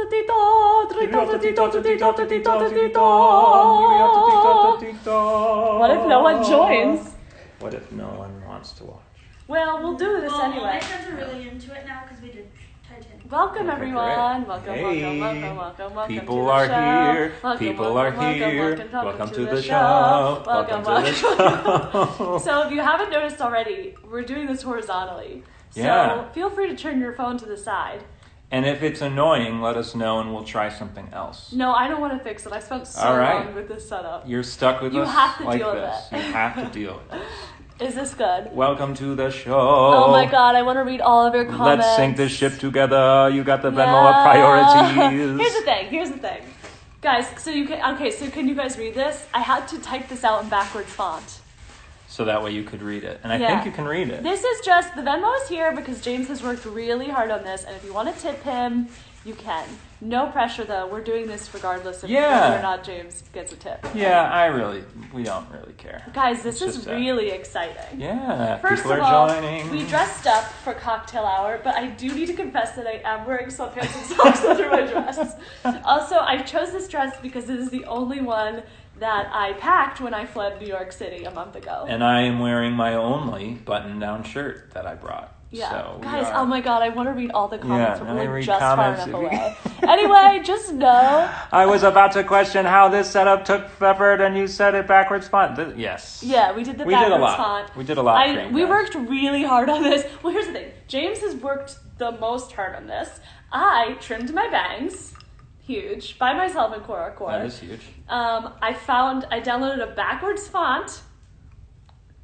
What if no one joins? What if no one wants to watch? Well, we'll do this anyway. My friends are really into it now because we did Titanic. Welcome, Okay, everyone. great. Welcome People to the are show. here. Welcome, People welcome, are here. welcome to the show. Welcome to the show. So if you haven't noticed already, we're doing this horizontally. So Yeah. feel free to turn your phone to the side. And if it's annoying, let us know and we'll try something else. No, I don't want to fix it. I spent so All right. long with this setup. You're stuck with You us have to like deal with this. it. You have to deal with this. Is this good? Welcome to the show. Oh my god, I want to read all of your comments. Let's sink this ship together. You got the Venmo of priorities. Here's the thing. Guys, so can you guys read this? I had to type this out in backwards font. So that way you could read it. And I Yeah. think you can read it. This is just, the Venmo is here because James has worked really hard on this, and if you want to tip him, you can. No pressure though, we're doing this regardless of whether or not James gets a tip. Yeah, we don't really care. Guys, this It's is just really exciting. Yeah, First people of are all, joining. we dressed up for cocktail hour, but I do need to confess that I am wearing sweatpants and socks under my dress. Also, I chose this dress because it is the only one that I packed when I fled New York City a month ago. And I am wearing my only button-down shirt that I brought. Yeah, So guys, oh my god, I want to read all the comments, Yeah, but let me we're read just far comments enough if you- away. Anyway, just know. I was about to question how this setup took effort, and you said it backwards font. Yes. Yeah, we did the We did a backwards lot. font. We did a lot. for you We guys. worked really hard on this. Well, here's the thing. James has worked the most hard on this. I trimmed my bangs, huge, by myself in Core. That is huge. I downloaded a backwards font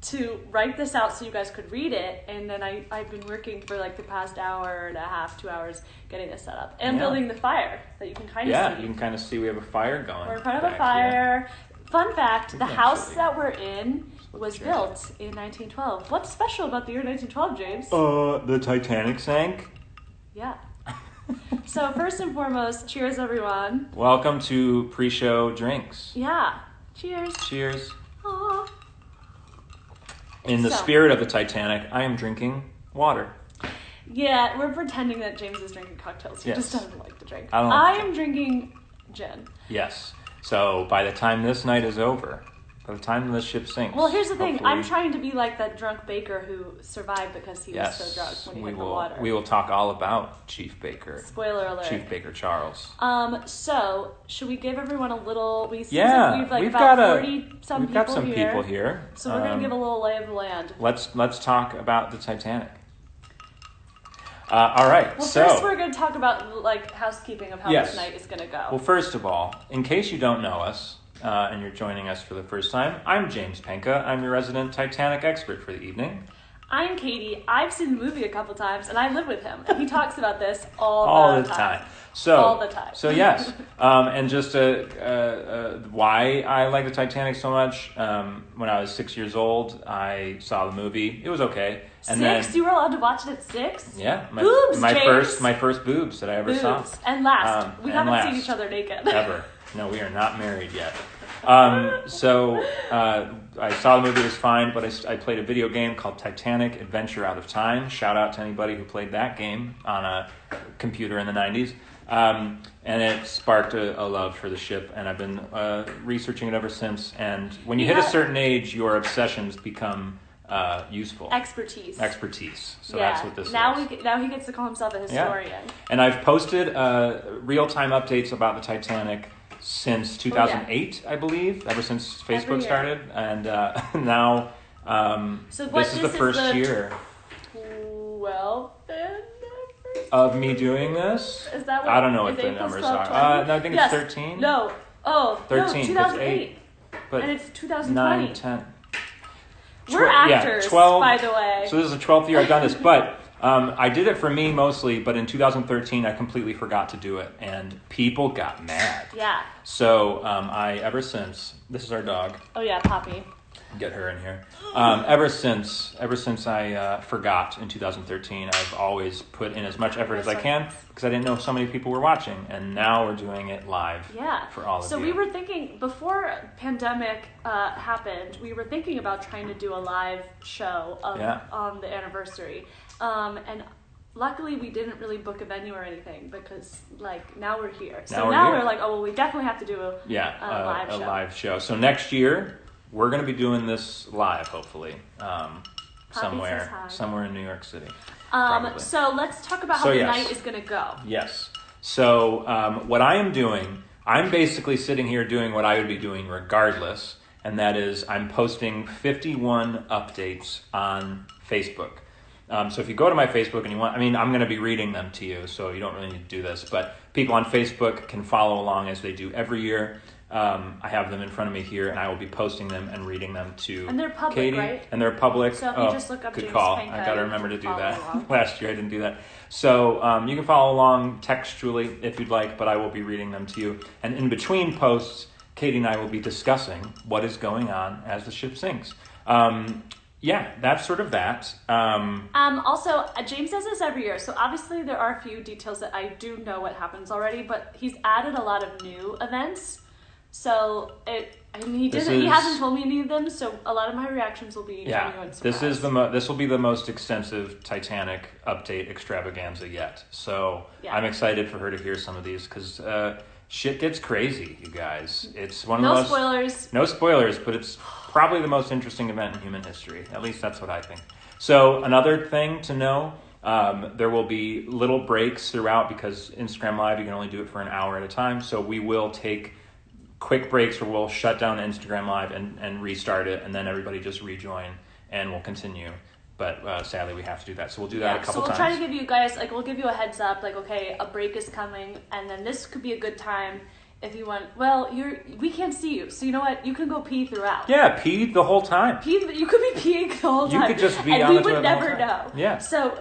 to write this out so you guys could read it, and then I've been working for like the past hour and a half, 2 hours getting this set up and Yeah. building the fire that you can kind of Yeah, see. you can kind of see we have a fire going. We're in front of a back fire. Fun fact, the can house actually that we're in was Sure. built in 1912. What's special about the year 1912, James? Here. The Titanic sank. Yeah. So first and foremost, cheers everyone. Welcome to pre-show drinks. Yeah. Cheers. Cheers. Aw. In the So- spirit of the Titanic, I am drinking water. Yeah, we're pretending that James is drinking cocktails. He Yes. just doesn't like to drink. I don't like am drinking gin. Yes. So by the time this night is over, by the time the ship sinks. Well, here's the thing. I'm hopefully- trying to be like that drunk baker who survived because he was so drunk when he we hit the will. water. We will talk all about Chief Baker. Spoiler alert. Chief Baker Charles. So should we give everyone a little? We see Yeah, we've like we've about got 40 some We've people got some here. people here. So we're gonna give a little lay of the land. Let's talk about the Titanic. All right. Well, so first we're gonna talk about like housekeeping of how Yes. this night is gonna go. well, first of all, in case you don't know us and you're joining us for the first time, I'm James Penka. I'm your resident Titanic expert for the evening. I'm Katie. I've seen the movie a couple times, and I live with him, and he talks about this all the time. So, All the time. So yes, and just why I like the Titanic so much. When I was 6 years old, I saw the movie. It was okay. And Six? You were allowed to watch it at 6? Yeah, Boobs, James. my first boobs that I ever saw. Boobs. And last. We and haven't seen last. each other naked. Ever. No, we are not married yet. So I saw the movie, it was fine, but I played a video game called Titanic Adventure Out of Time. Shout out to anybody who played that game on a computer in the 90s. And it sparked a love for the ship, and I've been researching it ever since. And when you hit a certain age, your obsessions become useful. Expertise. So that's what this is. Now he gets to call himself a historian. Yeah. And I've posted real-time updates about the Titanic since 2008, I believe, ever since Facebook started. And now this is the first year 12th of me doing this. Is that what? I don't know what is the April numbers 12, are. 20? No, I think it's 13. No. Oh, 13, no, 2008. But And it's 2020. 9, 10. We're actors, 12, by the way. So this is the 12th year I've done this, but I did it for me mostly, but in 2013 I completely forgot to do it, and people got mad. Yeah. So I, ever since, this is our dog. Oh yeah, Poppy. Get her in here. Ever since I forgot in 2013, I've always put in as much effort as I can because I didn't know so many people were watching, and now we're doing it live. Yeah. For all of you. So we were thinking before pandemic happened, we were thinking about trying to do a live show on the anniversary, and luckily we didn't really book a venue or anything because like now we're here. So Now we're now here. we're like, oh well, we definitely have to do a live show. So next year we're going to be doing this live, hopefully, somewhere in New York City. So let's talk about how the night is going to go. Yes. So what I am doing, I'm basically sitting here doing what I would be doing regardless, and that is I'm posting 51 updates on Facebook. So if you go to my Facebook and I'm going to be reading them to you, so you don't really need to do this, but people on Facebook can follow along as they do every year. I have them in front of me here, and I will be posting them and reading them to And they're public, Katie. Right? And they're public. So if you just look up good James call. Panka, I got to remember to do that. along. Last year I didn't do that. So you can follow along textually if you'd like, but I will be reading them to you. And in between posts, Katie and I will be discussing what is going on as the ship sinks. That's sort of that. Also, James does this every year, so obviously there are a few details that I do know what happens already, but he's added a lot of new events. So he hasn't told me any of them, so a lot of my reactions will be genuine surprise. This will be the most extensive Titanic update extravaganza yet. So I'm excited for her to hear some of these because shit gets crazy, you guys. It's one of the most spoilers. No spoilers, but it's probably the most interesting event in human history. At least that's what I think. So another thing to know, there will be little breaks throughout because Instagram Live, you can only do it for an hour at a time. So we will take quick breaks where we'll shut down Instagram Live and restart it, and then everybody just rejoin, and we'll continue. But sadly, we have to do that. So we'll do that a couple times. So we'll try to give you guys, we'll give you a heads up, okay, a break is coming, and then this could be a good time if you want. Well, we can't see you, so you know what? You can go pee throughout. Yeah, pee the whole time. You could be peeing the whole time. You could just be on the the toilet the whole time. And we would never know. Yeah. So,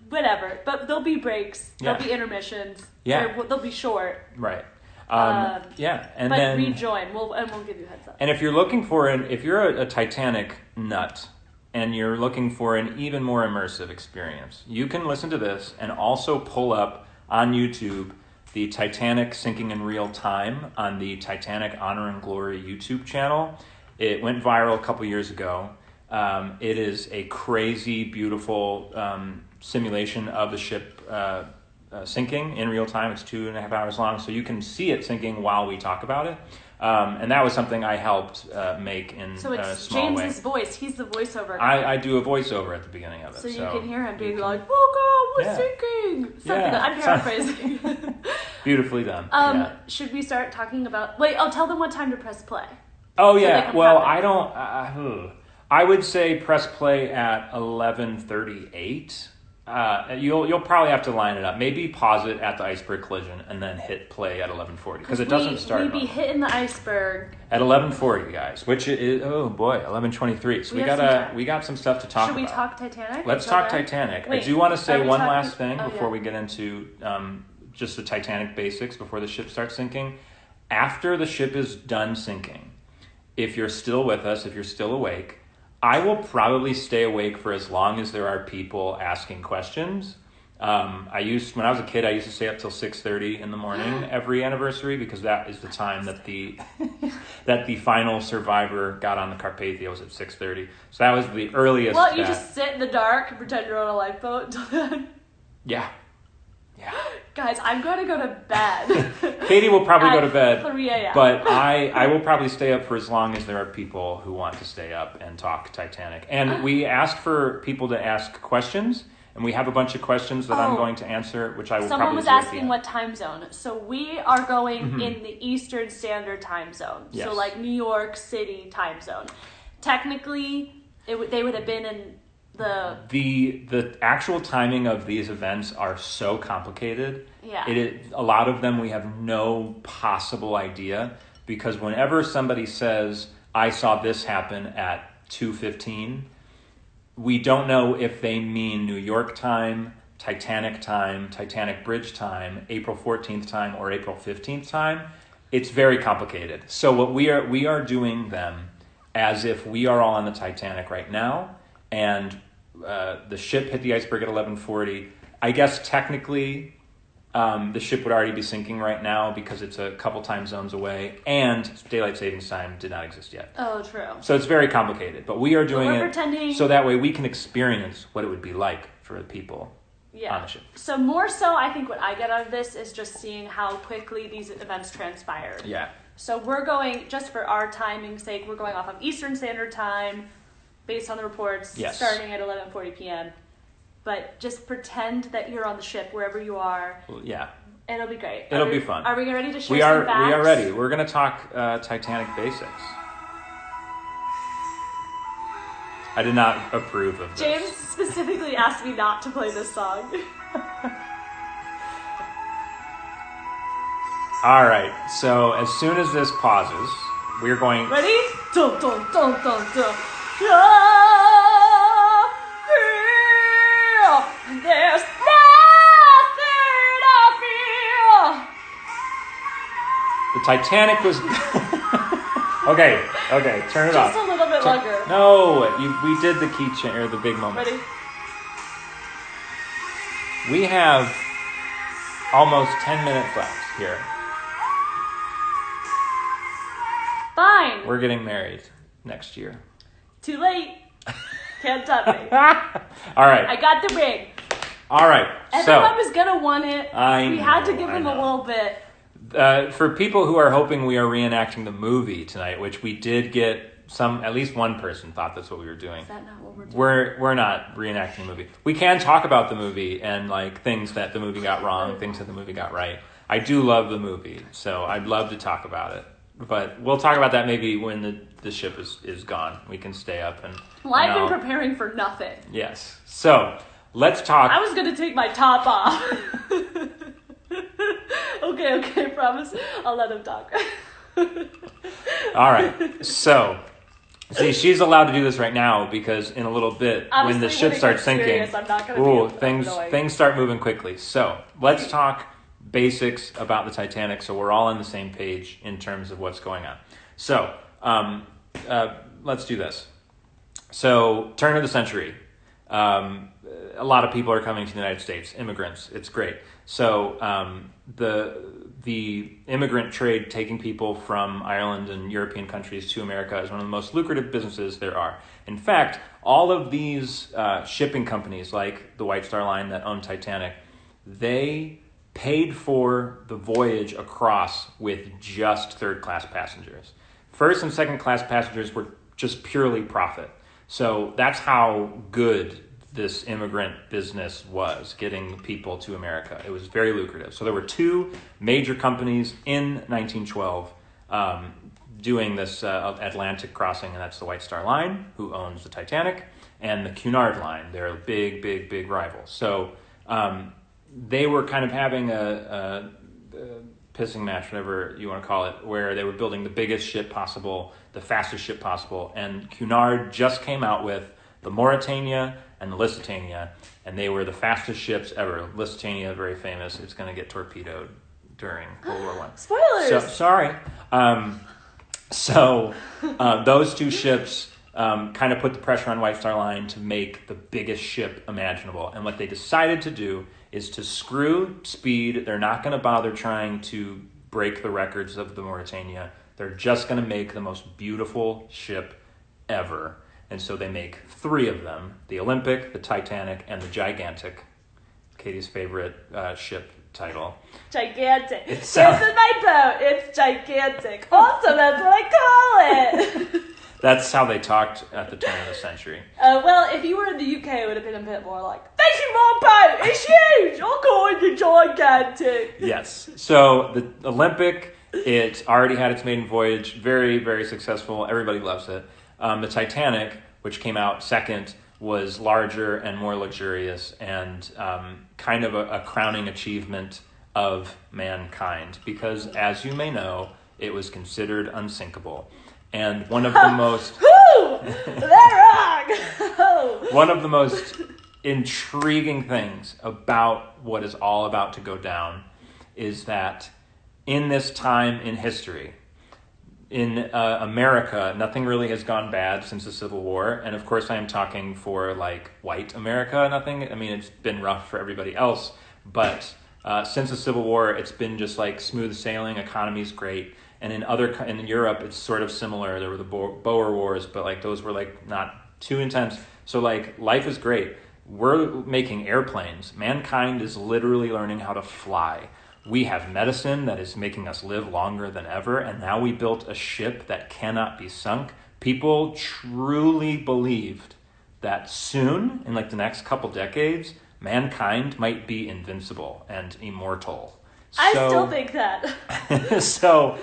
whatever. But there'll be breaks. There'll be intermissions. Yeah. They'll be short. Right. And then rejoin. We'll give you a heads up. And if you're looking for if you're a Titanic nut and you're looking for an even more immersive experience, you can listen to this and also pull up on YouTube the Titanic sinking in real time on the Titanic Honor and Glory YouTube channel. It went viral a couple years ago. It is a crazy, beautiful simulation of the ship sinking in real time. It's 2.5 hours long, so you can see it sinking while we talk about it. And that was something I helped make in a small way. So it's James's voice. He's the voiceover guy. I do a voiceover at the beginning of it. So you can hear him being like, "Oh God, we're sinking!" Something. Yeah. I'm paraphrasing. Beautifully done. Should we start talking about? Wait, I'll tell them what time to press play. Oh yeah. Well, I don't. I would say press play at 11:38. You'll probably have to line it up. Maybe pause it at the iceberg collision and then hit play at 11:40 because it doesn't start. We'd be hitting the iceberg at 11:40, guys. Which is 11:23. So we got some stuff to talk about. Should we talk Titanic? Let's talk Titanic. Wait, I do want to say one last thing before we get into just the Titanic basics before the ship starts sinking. After the ship is done sinking, if you're still with us, if you're still awake, I will probably stay awake for as long as there are people asking questions. When I was a kid, I used to stay up till 6:30 in the morning every anniversary because that is the time that the final survivor got on the Carpathia was at 6:30. So that was the earliest. Well, you just sit in the dark and pretend you're on a lifeboat until then. Yeah. Guys, I'm going to go to bed. Katie will probably go to bed. 3 a.m. But I will probably stay up for as long as there are people who want to stay up and talk Titanic. And we asked for people to ask questions, and we have a bunch of questions that I'm going to answer, which I will Someone probably was do at the asking end. what time zone. So we are going in the Eastern Standard Time Zone. Yes. So like New York City time zone. Technically, they would have been in the actual timing of these events are so complicated. Yeah. A lot of them we have no possible idea because whenever somebody says, I saw this happen at 2:15, we don't know if they mean New York time, Titanic Bridge time, April 14th time, or April 15th time. It's very complicated. So what we are doing them as if we are all on the Titanic right now, and the ship hit the iceberg at 11:40. I guess technically the ship would already be sinking right now because it's a couple time zones away, and daylight savings time did not exist yet. Oh, true. So it's very complicated, but we are doing it pretending so that way we can experience what it would be like for the people on the ship. So more so, I think what I get out of this is just seeing how quickly these events transpire. Yeah. So we're going, just for our timing's sake, we're going off of Eastern Standard Time, based on the reports, starting at 11:40 p.m. But just pretend that you're on the ship wherever you are. Yeah. It'll be great. It'll be fun. Are we ready to share some facts? We are ready. We're going to talk Titanic basics. I did not approve of this. James specifically asked me not to play this song. All right. So as soon as this pauses, we're going... Ready? Dun, dun, dun, dun, dun. There's nothing I feel. The Titanic was... Okay, turn it off. Just a little bit longer. No, we did the key change, or the big moment. Ready? We have almost 10 minutes left here. Fine. We're getting married next year. Too late. Can't touch me. All right. I got the ring. All right. Everyone was going to want it. We had to give him a little bit. For people who are hoping we are reenacting the movie tonight, which we did get at least one person thought that's what we were doing. Is that not what we're doing? We're not reenacting the movie. We can talk about the movie and like things that the movie got wrong, things that the movie got right. I do love the movie, so I'd love to talk about it. But we'll talk about that maybe when the ship is gone. We can stay up and... Well, I've been preparing for nothing. Yes. So, let's talk... I was going to take my top off. Okay, promise. I'll let him talk. All right. So, see, she's allowed to do this right now because in a little bit, Obviously, when the ship starts sinking, I'm not gonna things start moving quickly. So, let's talk basics about the Titanic so we're all on the same page in terms of what's going on. So, let's do this. So, turn of the century. A lot of people are coming to the United States, immigrants. It's great. So the immigrant trade, taking people from Ireland and European countries to America, is one of the most lucrative businesses there are. In fact, all of these shipping companies, like the White Star Line that owned Titanic, they paid for the voyage across with just third-class passengers. First and second-class passengers were just purely profit. So that's how good this immigrant business was, getting people to America. It was very lucrative. So there were two major companies in 1912 doing this Atlantic crossing, and that's the White Star Line, who owns the Titanic, and the Cunard Line. They're a big rival. So they were kind of having a pissing match, whatever you want to call it, where they were building the biggest ship possible, the fastest ship possible, and Cunard just came out with the Mauretania and the Lusitania, and they were the fastest ships ever. Lusitania, very famous. It's going to get torpedoed during World War I. Spoilers! So, sorry. Those two ships kind of put the pressure on White Star Line to make the biggest ship imaginable. And what they decided to do is to screw speed. They're not going to bother trying to break the records of the Mauretania. They're just going to make the most beautiful ship ever. And so they make three of them, the Olympic, the Titanic, and the Gigantic, Katie's favorite ship title. Gigantic. This is my boat. It's gigantic. Also, that's what I call it. That's how they talked at the turn of the century. Well, if you were in the UK, it would have been a bit more like, this is my boat. It's huge. I'll call it the Gigantic. Yes. So the Olympic, it already had its maiden voyage. Very, very successful. Everybody loves it. The Titanic, which came out second, was larger and more luxurious and kind of a crowning achievement of mankind because, as you may know, it was considered unsinkable. And one of the most... They're wrong! One of the most intriguing things about what is all about to go down is that in this time in history, in America, nothing really has gone bad since the Civil War. And of course, I am talking for like white America, nothing. I mean, it's been rough for everybody else. But since the Civil War, it's been just like smooth sailing, economy's great. And in Europe, it's sort of similar. There were the Boer Wars, but like those were like not too intense. So like life is great. We're making airplanes. Mankind is literally learning how to fly. We have medicine that is making us live longer than ever, and now we built a ship that cannot be sunk. People truly believed that soon, in like the next couple decades, mankind might be invincible and immortal. I still think that. So,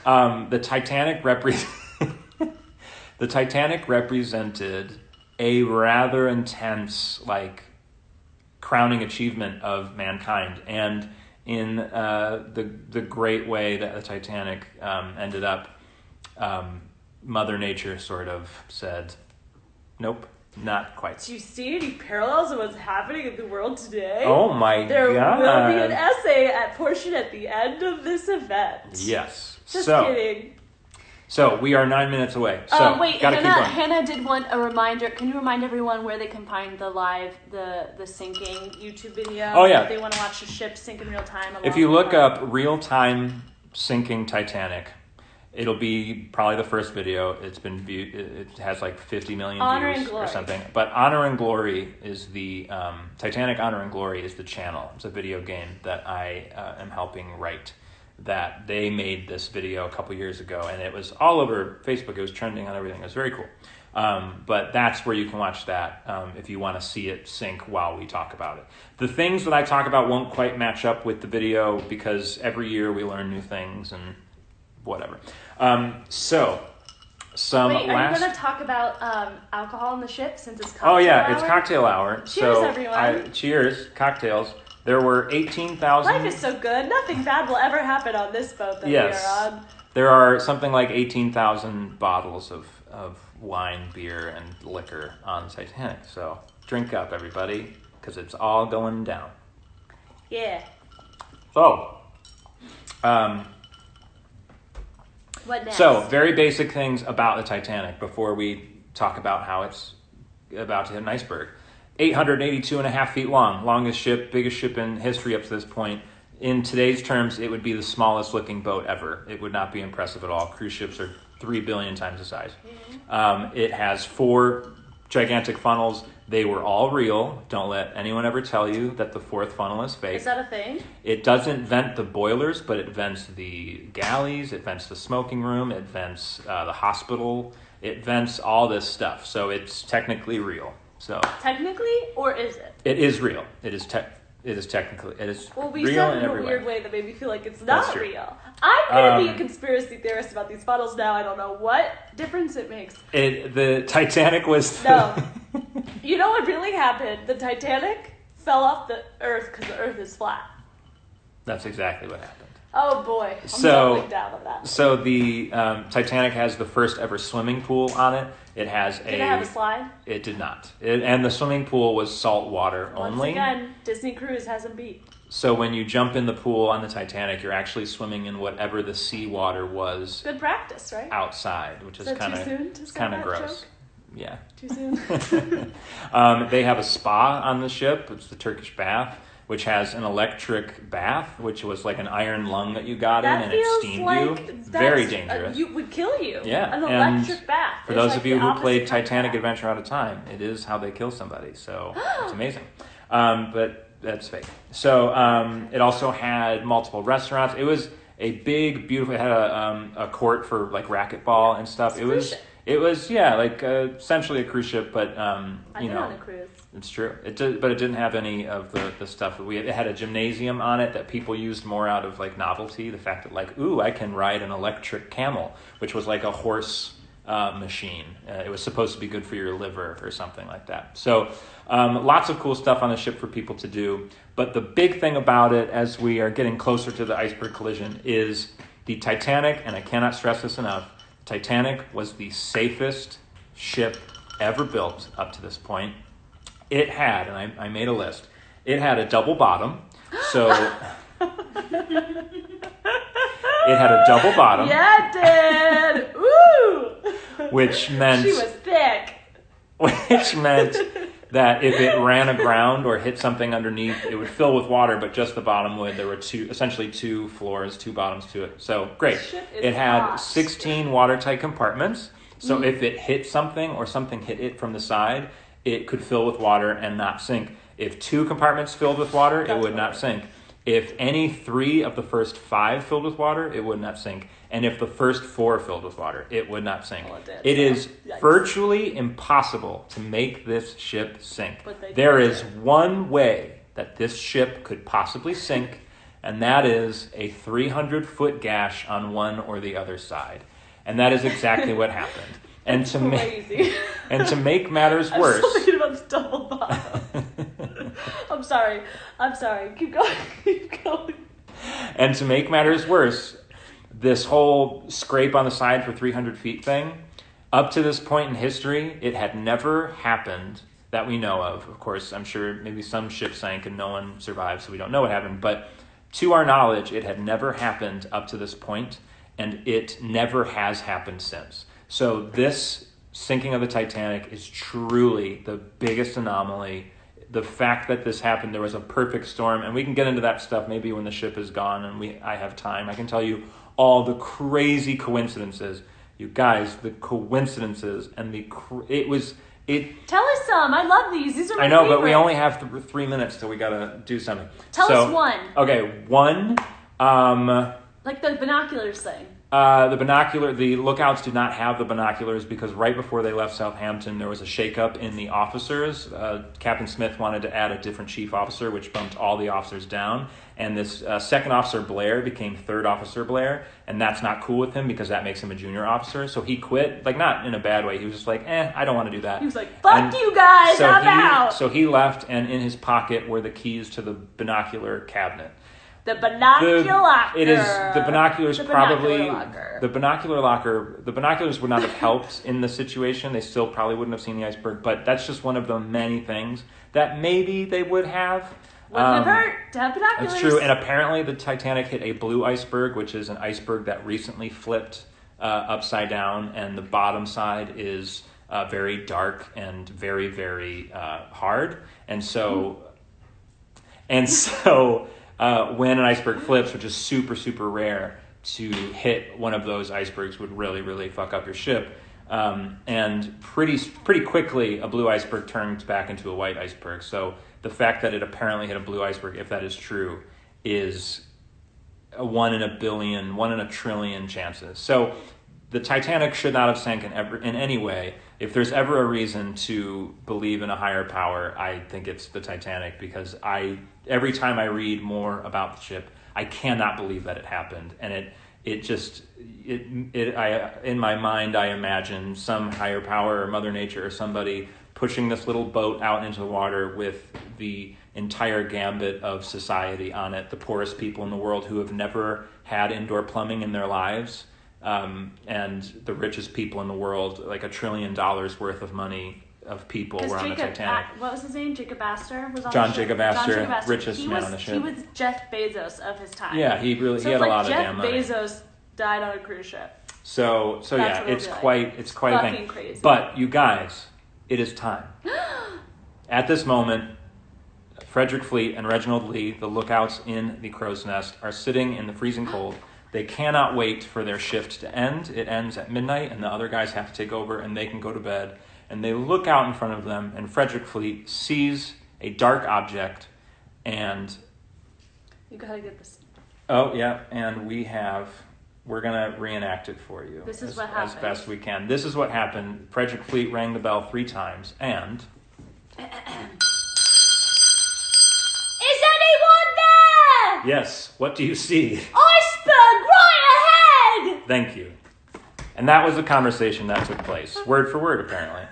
the Titanic represented a rather intense, like, crowning achievement of mankind, and in the great way that the Titanic ended up, Mother Nature sort of said, "Nope, not quite." Do you see any parallels of what's happening in the world today? Oh my there God! There will be an essay portion at the end of this event. Yes. Just kidding. So we are 9 minutes away. So wait, gotta keep going. Hannah did want a reminder. Can you remind everyone where they can find the sinking YouTube video? Oh, yeah. If they want to watch the ship sink in real time. If you look up real time sinking Titanic, it'll be probably the first video. It's been viewed. It has like 50 million Honor views and Glory. Or something. But Honor and Glory is the Titanic. Honor and Glory is the channel. It's a video game that I am helping write. That they made this video a couple years ago, and it was all over Facebook. It was trending on everything. It was very cool. But that's where you can watch that if you want to see it sink while we talk about it. The things that I talk about won't quite match up with the video because every year we learn new things and whatever. So, some Wait, last... are you going to talk about alcohol on the ship since it's cocktail hour? Oh, yeah, it's cocktail hour. Cheers, so everyone. Cheers, cocktails. There were 18,000... Life is so good. Nothing bad will ever happen on this boat that we are on. There are something like 18,000 bottles of wine, beer, and liquor on the Titanic. So drink up, everybody, because it's all going down. Yeah. So, what next? So, very basic things about the Titanic before we talk about how it's about to hit an iceberg. 882.5 feet long, longest ship, biggest ship in history up to this point. In today's terms, it would be the smallest looking boat ever. It would not be impressive at all. Cruise ships are 3 billion times the size. Mm-hmm. It has 4 gigantic funnels. They were all real. Don't let anyone ever tell you that the 4th funnel is fake. Is that a thing? It doesn't vent the boilers, but it vents the galleys, it vents the smoking room, it vents the hospital, it vents all this stuff. So it's technically real. So technically, or is it? It is real. It is technically. It is well, we real said in in a every weird way that made me feel like it's not real. I'm going to be a conspiracy theorist about these funnels now. I don't know what difference it makes. The Titanic was... No. You know what really happened? The Titanic fell off the Earth because the Earth is flat. That's exactly what happened. Oh boy, I'm doubling down on that. So the Titanic has the first ever swimming pool on it. It has Did it have a slide? It did not. And the swimming pool was salt water only. Once again, Disney Cruise hasn't beat. So when you jump in the pool on the Titanic, you're actually swimming in whatever the seawater was. Good practice, right? Outside, which is kind of gross. Joke? Yeah. Too soon. They have a spa on the ship. It's the Turkish bath, which has an electric bath, which was like an iron lung that you got in and it steamed you. Very dangerous. You would kill you. Yeah. An electric bath. For those of you who played Titanic Adventure Out of Time, it is how they kill somebody. So it's amazing. But that's fake. So it also had multiple restaurants. It was a big, beautiful. It had a court for like racquetball and stuff. It was essentially a cruise ship, but I've been on a cruise. It's true. But it didn't have any of the stuff that it had a gymnasium on it that people used more out of like novelty. The fact that like, ooh, I can ride an electric camel, which was like a horse machine. It was supposed to be good for your liver or something like that. So lots of cool stuff on the ship for people to do. But the big thing about it, as we are getting closer to the iceberg collision, is the Titanic, and I cannot stress this enough, Titanic was the safest ship ever built up to this point. It had, and I made a list, it had a double bottom. So it had a double bottom. Yeah, it did. Woo! Which meant... She was thick. Which meant that if it ran aground or hit something underneath, it would fill with water, but just the bottom would. There were essentially two floors, 2 bottoms to it. So great. It had 16 watertight compartments. So if it hit something or something hit it from the side, it could fill with water and not sink. If 2 compartments filled with water, it would not sink. If any 3 of the first 5 filled with water, it would not sink. And if the first 4 filled with water, it would not sink. It is virtually impossible to make this ship sink. There is one way that this ship could possibly sink, and that is a 300-foot gash on one or the other side. And that is exactly what happened. And to make matters worse... I'm thinking about this double bottom. I'm sorry. Keep going. And to make matters worse, this whole scrape on the side for 300 feet thing, up to this point in history, it had never happened that we know of. Of course, I'm sure maybe some ship sank and no one survived, so we don't know what happened. But to our knowledge, it had never happened up to this point, and it never has happened since. So this sinking of the Titanic is truly the biggest anomaly. The fact that this happened, there was a perfect storm, and we can get into that stuff maybe when the ship is gone and I have time. I can tell you all the crazy coincidences. You guys, the coincidences and Tell us some. I love these. These are my I know, favorite. But we only have 3 minutes till we gotta do something. Tell us one. Okay, one. Like the binoculars thing. The lookouts did not have the binoculars because right before they left Southampton, there was a shakeup in the officers. Captain Smith wanted to add a different chief officer, which bumped all the officers down. And this second officer, Blair, became third officer Blair. And that's not cool with him because that makes him a junior officer. So he quit, like not in a bad way. He was just like, I don't want to do that. He was like, fuck you guys, I'm out. So he left, and in his pocket were the keys to the binocular cabinet. The binocular locker. It is the binoculars. The probably binocular locker. The binocular locker. The binoculars would not have helped in the situation. They still probably wouldn't have seen the iceberg. But that's just one of the many things that maybe they would have. Wouldn't have hurt to have binoculars. That's true. And apparently the Titanic hit a blue iceberg, which is an iceberg that recently flipped upside down, and the bottom side is very dark and very, very hard. And so. When an iceberg flips, which is super, super rare, to hit one of those icebergs would really, really fuck up your ship. And pretty quickly, a blue iceberg turns back into a white iceberg. So the fact that it apparently hit a blue iceberg, if that is true, is a 1 in a billion, 1 in a trillion chances. So the Titanic should not have sank in any way. If there's ever a reason to believe in a higher power, I think it's the Titanic, because every time I read more about the ship, I cannot believe that it happened. And in my mind, I imagine some higher power or Mother Nature or somebody pushing this little boat out into the water with the entire gambit of society on it, the poorest people in the world who have never had indoor plumbing in their lives, and the richest people in the world, like $1 trillion worth of money of people were on the Titanic. What was his name? Jacob Astor was on John the ship? Jacob Astor, richest man on the ship. He was Jeff Bezos of his time. Yeah, he had a lot of damn money. Jeff Bezos died on a cruise ship. So yeah, it's quite a thing. Crazy. But you guys, it is time. At this moment, Frederick Fleet and Reginald Lee, the lookouts in the Crow's Nest, are sitting in the freezing cold. They cannot wait for their shift to end. It ends at midnight, and the other guys have to take over, and they can go to bed. And they look out in front of them, and Frederick Fleet sees a dark object, and... You gotta get this. Oh, yeah, and we're going to reenact it for you. This is what happened. As best we can. This is what happened. Frederick Fleet rang the bell 3 times, and... Is anyone there? Yes, what do you see? Iceberg right ahead! Thank you. And that was the conversation that took place. Word for word, apparently.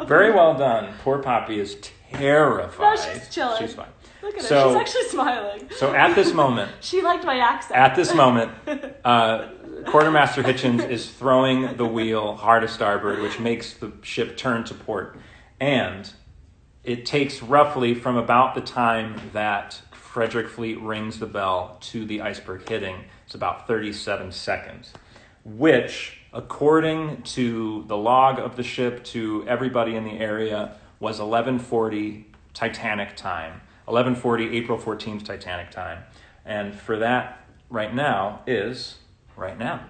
Very well done. Poor Poppy is terrified. No, she's chilling. She's fine. Look at her. She's actually smiling. So at this moment... She liked my accent. At this moment, Quartermaster Hitchens is throwing the wheel hard to starboard, which makes the ship turn to port. And it takes roughly from about the time that Frederick Fleet rings the bell to the iceberg hitting, it's about 37 seconds, which, according to the log of the ship, to everybody in the area, was 11:40 Titanic time. 11:40 April 14th Titanic time. And for that, right now, is right now.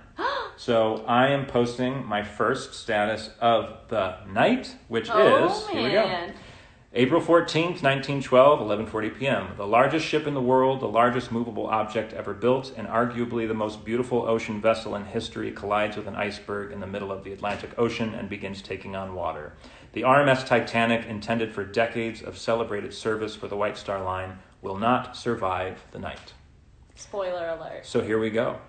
So I am posting my first status of the night, which is, here we go. April 14th, 1912, 11:40 p.m. The largest ship in the world, the largest movable object ever built, and arguably the most beautiful ocean vessel in history collides with an iceberg in the middle of the Atlantic Ocean and begins taking on water. The RMS Titanic, intended for decades of celebrated service for the White Star Line, will not survive the night. Spoiler alert. So here we go.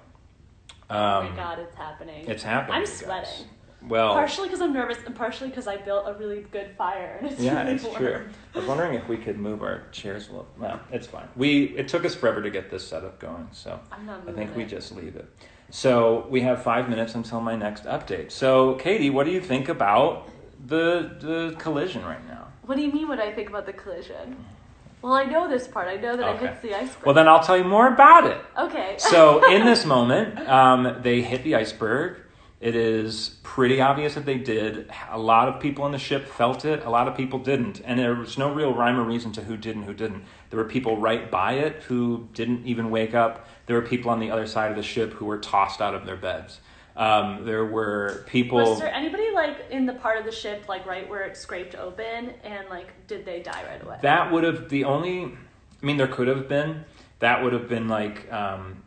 Oh my God, it's happening. It's happening. I'm sweating. Well, partially because I'm nervous, and partially because I built a really good fire, and it's really warm. True. I was wondering if we could move our chairs a little. Well, it's fine. It took us forever to get this setup going, so I think we just leave it. So we have 5 minutes until my next update. So, Katie, what do you think about the collision right now? What do you mean? What I think about the collision? Well, I know this part. I know that it hits the iceberg. Well, then I'll tell you more about it. Okay. So in this moment, they hit the iceberg. It is pretty obvious that they did. A lot of people on the ship felt it. A lot of people didn't. And there was no real rhyme or reason to who did and who didn't. There were people right by it who didn't even wake up. There were people on the other side of the ship who were tossed out of their beds. There were people... Was there anybody, like, in the part of the ship, like, right where it scraped open? And, like, did they die right away? That would have... there could have been. That would have been, like...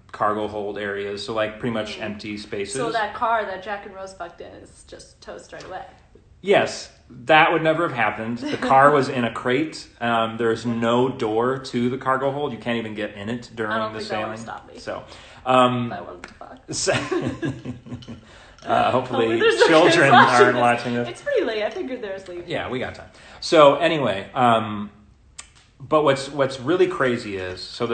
cargo hold areas, so like pretty much empty spaces. So that car that Jack and Rose fucked in is just toast right away. Yes, that would never have happened. The car was in a crate. There's no door to the cargo hold. You can't even get in it during the sailing. That would stop me. So, I wanted to fuck. Hopefully children aren't watching this. It's pretty late. I figured there was sleep. Yeah, we got time. So anyway, but what's really crazy is, so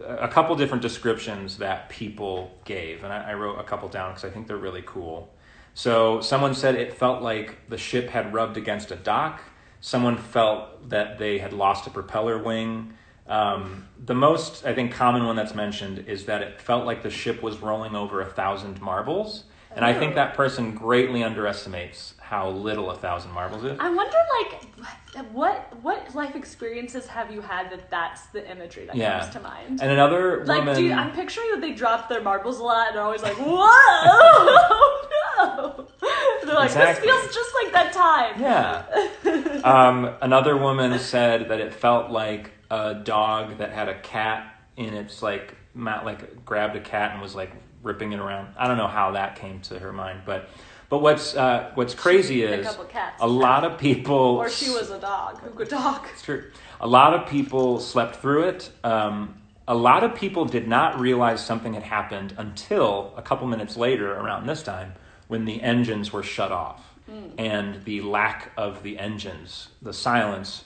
a couple different descriptions that people gave, and I wrote a couple down because I think they're really cool. So someone said it felt like the ship had rubbed against a dock. Someone felt that they had lost a propeller wing. The most, I think, common one that's mentioned is that it felt like the ship was rolling over 1,000 marbles. And I think that person greatly underestimates how little 1,000 marbles is. I wonder, like, what life experiences have you had that's the imagery that comes to mind? And another woman... Like, dude, I'm picturing that they drop their marbles a lot and they're always like, whoa! Oh, no! They're like, This feels just like that time. Yeah. Another woman said that it felt like a dog that had a cat in its, like grabbed a cat and was, like, ripping it around. I don't know how that came to her mind, but what's crazy is a lot of people... Or she was a dog. A good dog. It's true. A lot of people slept through it. A lot of people did not realize something had happened until a couple minutes later, around this time, when the engines were shut off. And the lack of the engines, the silence,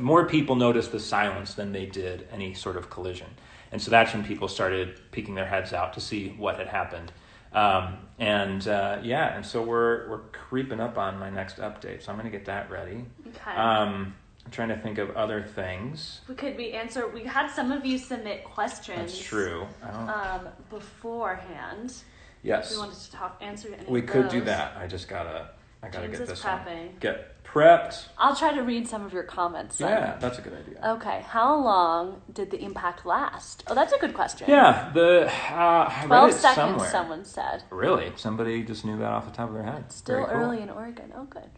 more people noticed the silence than they did any sort of collision. And so that's when people started peeking their heads out to see what had happened. And so we're creeping up on my next update. So I'm going to get that ready. Okay. I'm trying to think of other things. We had some of you submit questions. That's true. Beforehand. Yes. We wanted to answer any We of could those. do that. I gotta get this prepping. one. Get prepped. I'll try to read some of your comments then. Yeah, that's a good idea. Okay, how long did the impact last? Oh, that's a good question. Yeah, I 12 read it seconds, somewhere. Someone said. Really? Somebody just knew that off the top of their head. Still early in Oregon. Oh, good.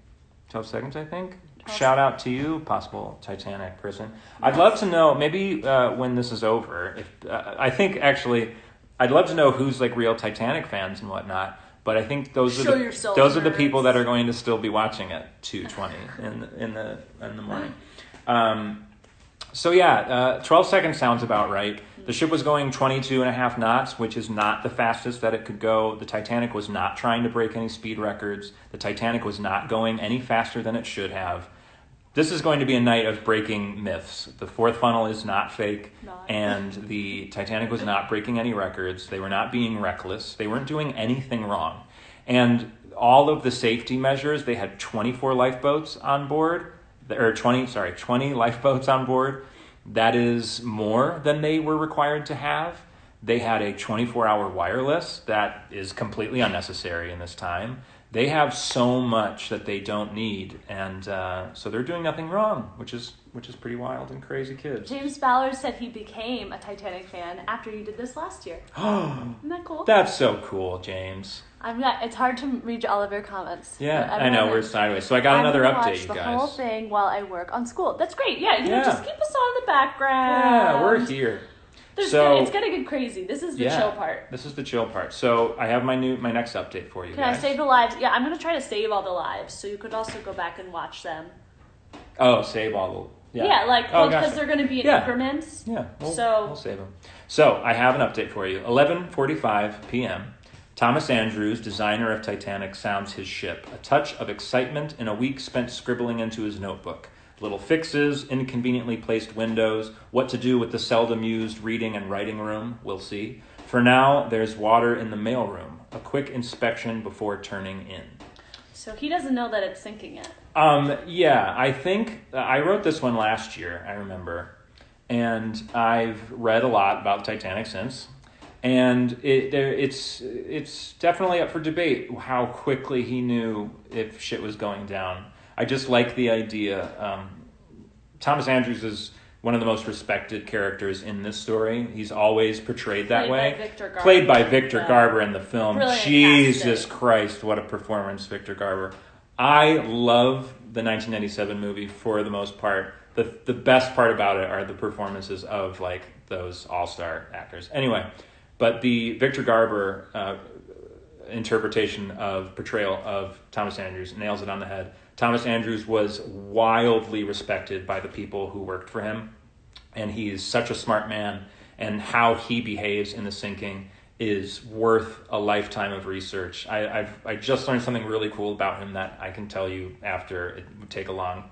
12 seconds, I think. Shout out to you, possible Titanic person. I'd love to know, maybe when this is over, I'd love to know who's like real Titanic fans and whatnot. But I think those are the people that are going to still be watching at 2:20 in the morning. 12 seconds sounds about right. The ship was going 22.5 knots, which is not the fastest that it could go. The Titanic was not trying to break any speed records. The Titanic was not going any faster than it should have. This is going to be a night of breaking myths. The fourth funnel is not fake, and the Titanic was not breaking any records. They were not being reckless. They weren't doing anything wrong. And all of the safety measures, they had 24 lifeboats on board, 20 lifeboats on board. That is more than they were required to have. They had a 24-hour wireless that is completely unnecessary in this time. They have so much that they don't need, and so they're doing nothing wrong, which is which is pretty wild and crazy kids. James Ballard said he became a Titanic fan after you did this last year. Isn't that cool? That's so cool, James. It's hard to read all of your comments. Yeah, I know, we're sideways. So I got another update, you guys. The whole thing while I work on school. That's great. Yeah, just keep us on in the background. Yeah, we're here. It's gonna get crazy. This is the chill part. This is the chill part. So I have my next update for you. Can I save the lives? Yeah, I'm gonna try to save all the lives, so you could also go back and watch them. Oh, save all the. Yeah, because they're gonna be in increments. Yeah, we'll save them. So I have an update for you. 11:45 p.m. Thomas Andrews, designer of Titanic, sounds his ship. A touch of excitement in a week spent scribbling into his notebook. Little fixes, inconveniently placed windows, what to do with the seldom used reading and writing room, we'll see. For now, there's water in the mailroom. A quick inspection before turning in. So he doesn't know that it's sinking yet. Yeah, I think I wrote this one last year, I remember. And I've read a lot about the Titanic since. And it's definitely up for debate how quickly he knew if shit was going down. I just like the idea. Thomas Andrews is one of the most respected characters in this story. He's always portrayed that way. Played by Victor Garber in the film. Jesus Christ, what a performance, Victor Garber. I love the 1997 movie for the most part. The best part about it are the performances of those all-star actors. Anyway, but the Victor Garber portrayal of Thomas Andrews nails it on the head. Thomas Andrews was wildly respected by the people who worked for him, and he is such a smart man, and how he behaves in the sinking is worth a lifetime of research. I just learned something really cool about him that I can tell you after. It would take a long...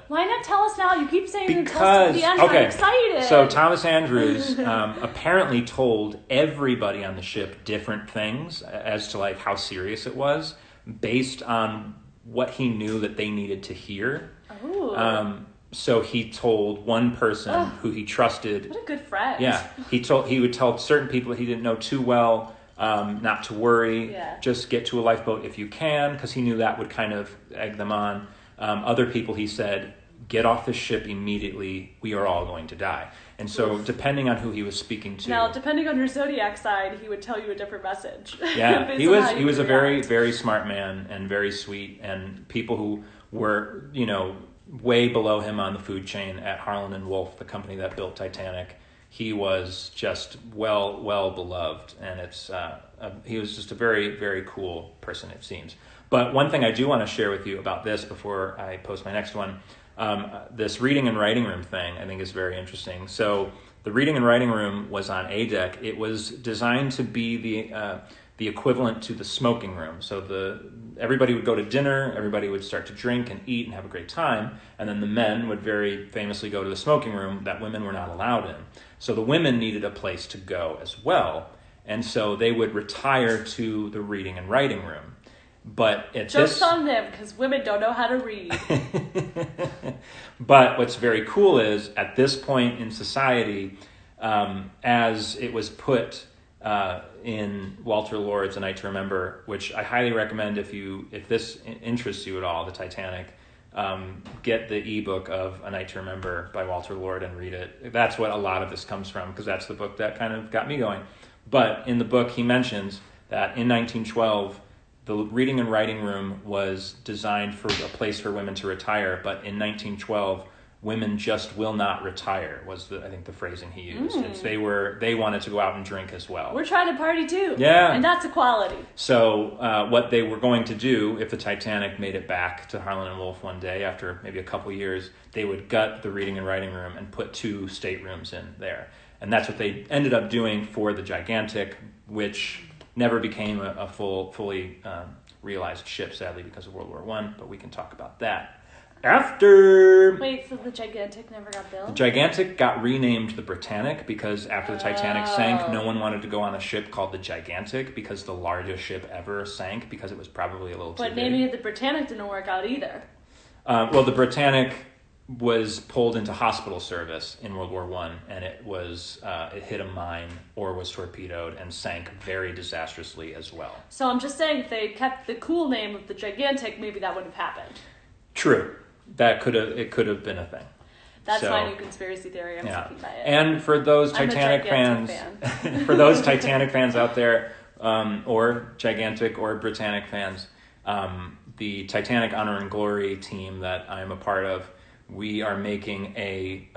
Why not tell us now? You keep saying until the end. I'm excited. So Thomas Andrews apparently told everybody on the ship different things as to how serious it was, based on what he knew that they needed to hear. Oh. So he told one person who he trusted. What a good friend. Yeah, he would tell certain people that he didn't know too well not to worry. Yeah. Just get to a lifeboat if you can, because he knew that would kind of egg them on. Other people, he said, get off this ship immediately. We are all going to die. And so, depending on who he was speaking to. Now, depending on your zodiac sign, he would tell you a different message. Yeah, he was a very, very smart man and very sweet. And people who were, way below him on the food chain at Harlan and Wolff, the company that built Titanic, he was just well beloved. And he was just a very, very cool person, it seems. But one thing I do want to share with you about this before I post my next one, this reading and writing room thing I think is very interesting. So the reading and writing room was on A deck. It was designed to be the equivalent to the smoking room. So everybody would go to dinner, everybody would start to drink and eat and have a great time, and then the men would very famously go to the smoking room that women were not allowed in. So the women needed a place to go as well, and so they would retire to the reading and writing room. But Joke's on them, because women don't know how to read. But what's very cool is, at this point in society, as it was put in Walter Lord's A Night to Remember, which I highly recommend if this interests you at all, the Titanic, get the ebook of A Night to Remember by Walter Lord and read it. That's what a lot of this comes from, because that's the book that kind of got me going. But in the book, he mentions that in 1912, the reading and writing room was designed for a place for women to retire, but in 1912, women just will not retire, was I think the phrasing he used. It's they wanted to go out and drink as well. We're trying to party too. Yeah. And that's equality. So what they were going to do, if the Titanic made it back to Harlan and Wolff one day after maybe a couple years, they would gut the reading and writing room and put 2 staterooms in there. And that's what they ended up doing for the Gigantic, which never became a fully realized ship, sadly, because of World War I, but we can talk about that after. Wait, so the Gigantic never got built? The Gigantic got renamed the Britannic because after the Titanic sank, no one wanted to go on a ship called the Gigantic because the largest ship ever sank because it was probably a little too big. But naming it the Britannic didn't work out either. Well, the Britannic was pulled into hospital service in World War I, and it hit a mine or was torpedoed and sank very disastrously as well. So I'm just saying, if they kept the cool name of the Gigantic, maybe that would have happened. True. It could have been a thing. That's my new conspiracy theory. I'm sticking by it. And for those Titanic fans, for those Titanic fans out there, or Gigantic or Britannic fans, the Titanic Honor and Glory team that I'm a part of, we are making a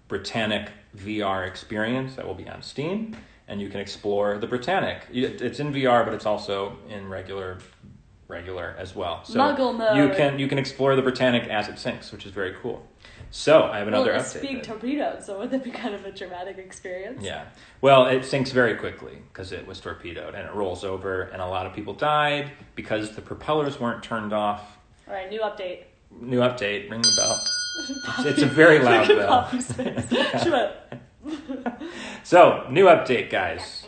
Britannic VR experience that will be on Steam, and you can explore the Britannic. It's in VR, but it's also in regular as well. So Muggle mode. You can explore the Britannic as it sinks, which is very cool. So I have another update. It's being torpedoed, so would that be kind of a dramatic experience? Yeah. Well, it sinks very quickly because it was torpedoed, and it rolls over, and a lot of people died because the propellers weren't turned off. All right, new update. Ring the bell. It's a very loud bell. So, new update, guys.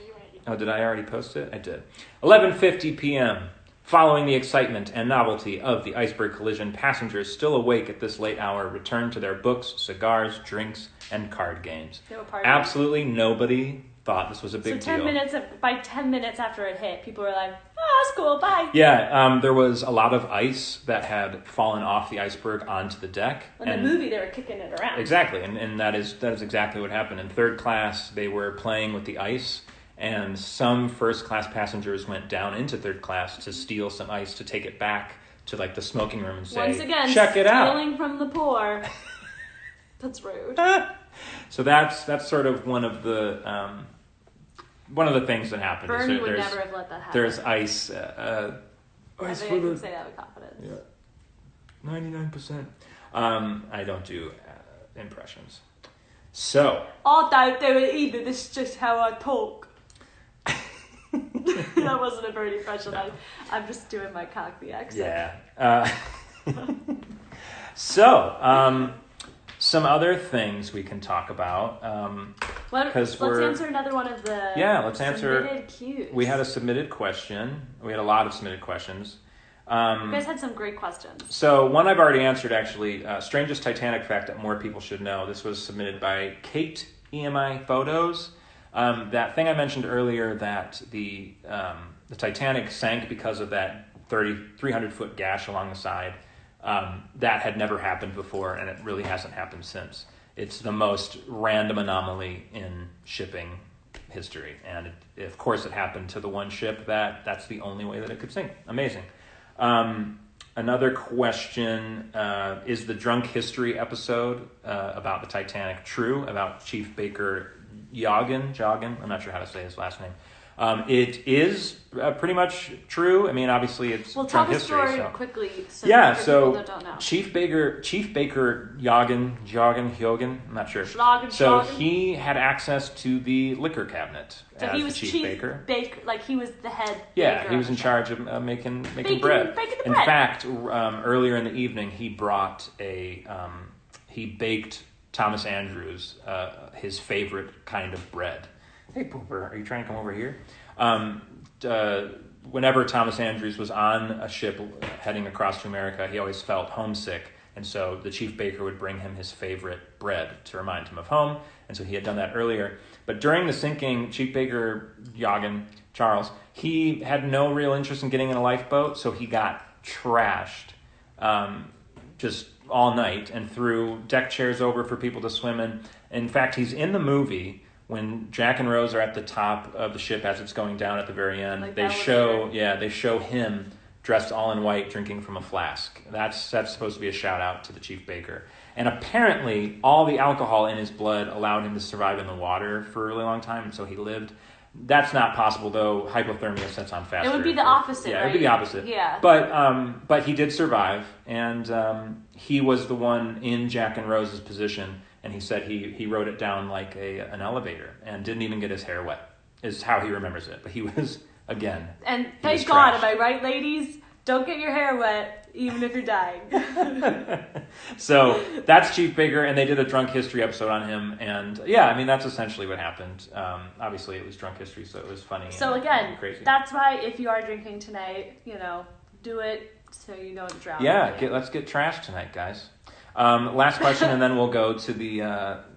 Oh, did I already post it? I did. 11:50 p.m. Following the excitement and novelty of the iceberg collision, passengers still awake at this late hour return to their books, cigars, drinks, and card games. Absolutely nobody thought this was a big deal. By 10 minutes after it hit, people were like, "Oh, that's cool, bye." Yeah, there was a lot of ice that had fallen off the iceberg onto the deck. In the movie, they were kicking it around. Exactly, and that is exactly what happened. In third class, they were playing with the ice, and some first-class passengers went down into third class to steal some ice to take it back to like the smoking room and say, once again, check it out. Stealing from the poor. That's rude. So that's sort of one of the things that happened. Bernie would never have let that happen. There's ice. I think I can say that with confidence. Yeah, 99%. I don't do impressions. So I don't do it either. This is just how I talk. That wasn't a Bernie impression. No. I'm just doing my Cockney accent. Yeah. So, some other things we can talk about. Let's answer another one of the submitted cues. We had a submitted question. We had a lot of submitted questions. You guys had some great questions. So one I've already answered, actually. Strangest Titanic fact that more people should know. This was submitted by Kate EMI Photos. That thing I mentioned earlier that the Titanic sank because of that 300-foot gash along the side. That had never happened before, and it really hasn't happened since. It's the most random anomaly in shipping history, and of course it happened to the one ship that's the only way that it could sink. Amazing. Another question, is the drunk history episode about the Titanic true, about Chief Baker Johantgen? I'm not sure how to say his last name. It is pretty much true. I mean, obviously it's drunk history. Tell the story quickly. So so people that don't know. Chief Baker Johantgen, I'm not sure. So he had access to the liquor cabinet. So he was Chief Baker. Like he was the head. Yeah, baker he was in charge of making bread. Baking the bread. In fact, earlier in the evening, he brought he baked Thomas Andrews his favorite kind of bread. Hey, Pooper, are you trying to come over here? Whenever Thomas Andrews was on a ship heading across to America, he always felt homesick. And so the chief baker would bring him his favorite bread to remind him of home. And so he had done that earlier. But during the sinking, Chief Baker Charles, he had no real interest in getting in a lifeboat. So he got trashed just all night and threw deck chairs over for people to swim in. In fact, he's in the movie. When Jack and Rose are at the top of the ship as it's going down at the very end, they show him dressed all in white drinking from a flask. That's supposed to be a shout out to the chief baker. And apparently all the alcohol in his blood allowed him to survive in the water for a really long time, and so he lived. That's not possible though. Hypothermia sets on faster. It would be the opposite. Yeah, right? It would be the opposite. Yeah. But he did survive, and he was the one in Jack and Rose's position. And he said he wrote it down like an elevator and didn't even get his hair wet, is how he remembers it. But he was, again, and thank God, am I right, ladies? Don't get your hair wet, even if you're dying. So that's Chief Baker, and they did a drunk history episode on him. And yeah, I mean, that's essentially what happened. Obviously, it was drunk history, so it was funny. So again, crazy. That's why if you are drinking tonight, do it so you don't drown. Yeah, let's get trashed tonight, guys. Last question, and then we'll go to the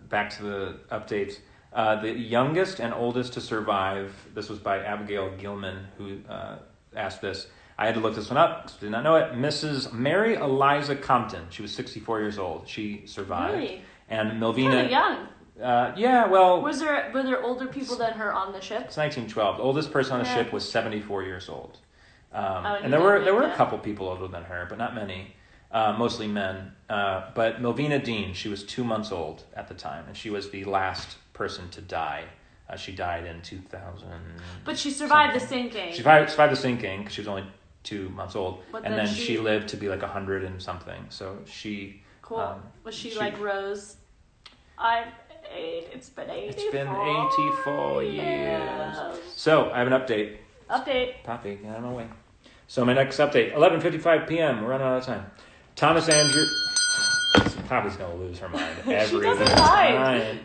back to the updates. The youngest and oldest to survive. This was by Abigail Gilman, who asked this. I had to look this one up because I did not know it. Mrs. Mary Eliza Compton. She was 64 years old. She survived. Really? And Kind Melvina, of young. yeah, well, Were there older people than her on the ship? it's 1912. The oldest person on the Yeah. ship was 74 years old. and And there were a couple people older than her, but not many. Mostly men. But Melvina Dean, she was 2 months old at the time, and she was the last person to die. She died in 2000. But she survived the something. sinking. She survived the sinking because she was only 2 months old, But and then then she she lived to be like 100 and something. So she. Cool. Was she like Rose? It's been 84. It's been 84 years. So I have an update. Update. Poppy, get out of my way. So my next update, 11:55 p.m. We're running out of time. Thomas Andrew. Poppy's gonna lose her mind every time.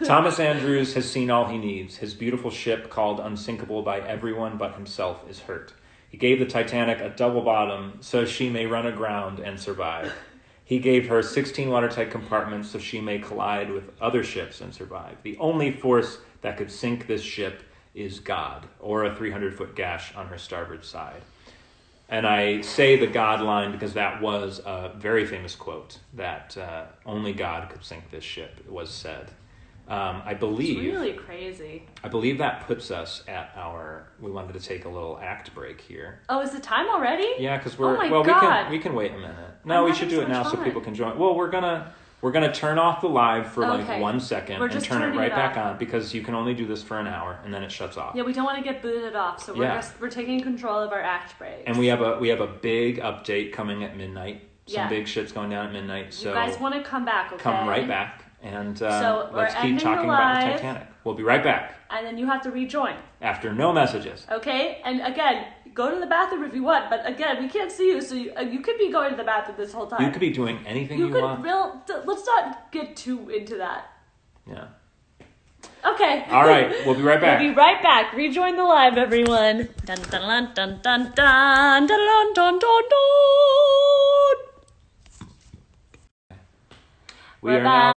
Thomas Andrews has seen all he needs. His beautiful ship, called unsinkable by everyone but himself, is hurt. He gave the Titanic a double bottom so she may run aground and survive. He gave her 16 watertight compartments so she may collide with other ships and survive. The only force that could sink this ship is God, or a 300-foot gash on her starboard side. And I say the God line because that was a very famous quote that only God could sink this ship, it was said. I believe... It's really crazy. I believe that puts us at our... We wanted to take a little act break here. Oh, is the time already? Yeah, because Oh my God. we can wait a minute. No, we should do it now so people can join. Well, we're gonna turn off the live for like 1 second and turn it right back on because you can only do this for an hour and then it shuts off. Yeah, we don't want to get booted off, so we're taking control of our act breaks. And we have a big update coming at midnight. Some Yeah. big shit's going down at midnight. So you guys want to come back, okay? come right back and So let's we're keep ending talking the about the live. Titanic. We'll be right back And then you have to rejoin, after no messages. okay? And again, go to the bathroom if you want, but again, we can't see you, so you could be going to the bathroom this whole time. You could be doing anything you want. Let's not get too into that. Yeah. Okay. All right, we'll be right back. We'll be right back. Rejoin the live, everyone. Dun dun dun dun dun dun dun dun dun dun. We are now